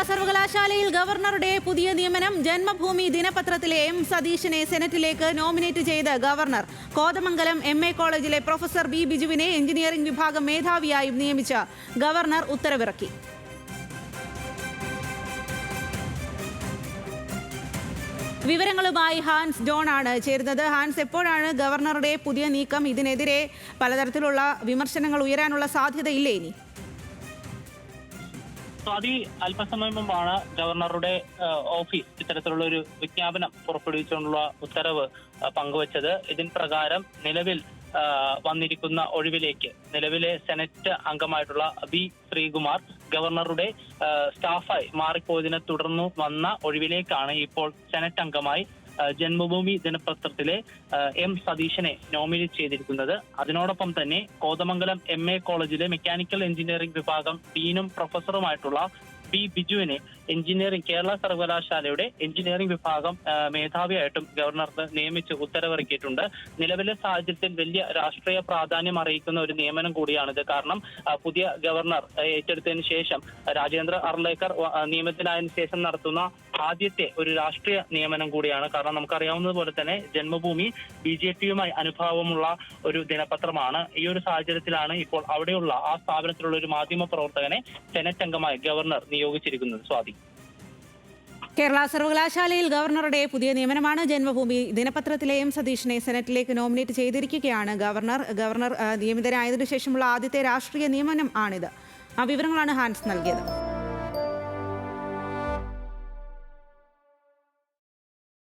സർവകലാശാലയിൽ ഗവർണറുടെ പുതിയ നിയമനം. ജന്മഭൂമി ദിനപത്രത്തിലെ എം സതീശനെ സെനറ്റിലേക്ക് നോമിനേറ്റ് ചെയ്ത് ഗവർണർ. കോതമംഗലം MA കോളേജിലെ പ്രൊഫസർ B ബിജുവിനെ എഞ്ചിനീയറിംഗ് വിഭാഗം മേധാവിയായും നിയമിച്ച് ഗവർണർ ഉത്തരവിറക്കി. വിവരങ്ങളുമായി ഹാൻസ് ജോൺ ആണ് ചേരുന്നത്. ഹാൻസ്, എപ്പോഴാണ് ഗവർണറുടെ പുതിയ നീക്കം? ഇതിനെതിരെ പലതരത്തിലുള്ള വിമർശനങ്ങൾ ഉയരാനുള്ള സാധ്യതയില്ലേ ഇനി? അല്പസമയം മുമ്പാണ് ഗവർണറുടെ ഓഫീസ് ഇത്തരത്തിലുള്ള ഒരു വിജ്ഞാപനം പുറപ്പെടുവിച്ചുകൊണ്ടുള്ള ഉത്തരവ് പങ്കുവച്ചത്. ഇതിൻ പ്രകാരം നിലവിൽ വന്നിരിക്കുന്ന ഒഴിവിലേക്ക് നിലവിലെ സെനറ്റ് അംഗമായിട്ടുള്ള B ശ്രീകുമാർ ഗവർണറുടെ സ്റ്റാഫായി മാറിപ്പോയതിനെ തുടർന്ന് വന്ന ഒഴിവിലേക്കാണ് ഇപ്പോൾ സെനറ്റ് അംഗമായി ജന്മഭൂമി ദിനപത്രത്തിലെ M സതീശനെ നോമിനേറ്റ് ചെയ്തിരിക്കുന്നത്. അതിനോടൊപ്പം തന്നെ കോതമംഗലം MA കോളേജിലെ മെക്കാനിക്കൽ എഞ്ചിനീയറിംഗ് വിഭാഗം ഡീനും പ്രൊഫസറുമായിട്ടുള്ള B ബിജുവിനെ കേരള സർവകലാശാലയുടെ എഞ്ചിനീയറിംഗ് വിഭാഗം മേധാവിയായിട്ടും ഗവർണർ നിയമിച്ച് ഉത്തരവിറക്കിയിട്ടുണ്ട്. നിലവിലെ സാഹചര്യത്തിൽ വലിയ രാഷ്ട്രീയ പ്രാധാന്യം അറിയിക്കുന്ന ഒരു നിയമനം കൂടിയാണിത്. കാരണം പുതിയ ഗവർണർ ഏറ്റെടുത്തതിന് ശേഷം രാജേന്ദ്ര അർലേക്കർ നിയമത്തിനായതിനു ശേഷം നടത്തുന്ന ആദ്യത്തെ ഒരു രാഷ്ട്രീയ നിയമനം കൂടിയാണ്. കാരണം നമുക്കറിയാവുന്നതുപോലെ തന്നെ ജന്മഭൂമി BJP-യുമായി അനുഭാവമുള്ള ഒരു ദിനപത്രമാണ്. ഈ ഒരു സാഹചര്യത്തിലാണ് ഇപ്പോൾ അവിടെയുള്ള ആ സ്ഥാപനത്തിലുള്ള ഒരു മാധ്യമ പ്രവർത്തകനെ സെനറ്റ് അംഗമായി ഗവർണർ നിയോഗിച്ചിരിക്കുന്നത്. സ്വാതി, കേരള സർവകലാശാലയിൽ ഗവർണറുടെ പുതിയ നിയമനമാണ്. ജന്മഭൂമി ദിനപത്രത്തിലെ M സതീശനെ സെനറ്റിലേക്ക് നോമിനേറ്റ് ചെയ്തിരിക്കുകയാണ് ഗവർണർ നിയമിതരായതിനു ശേഷമുള്ള ആദ്യത്തെ രാഷ്ട്രീയ നിയമനം ആണിത്. ആ വിവരങ്ങളാണ് ഹാൻസ് നൽകിയത്.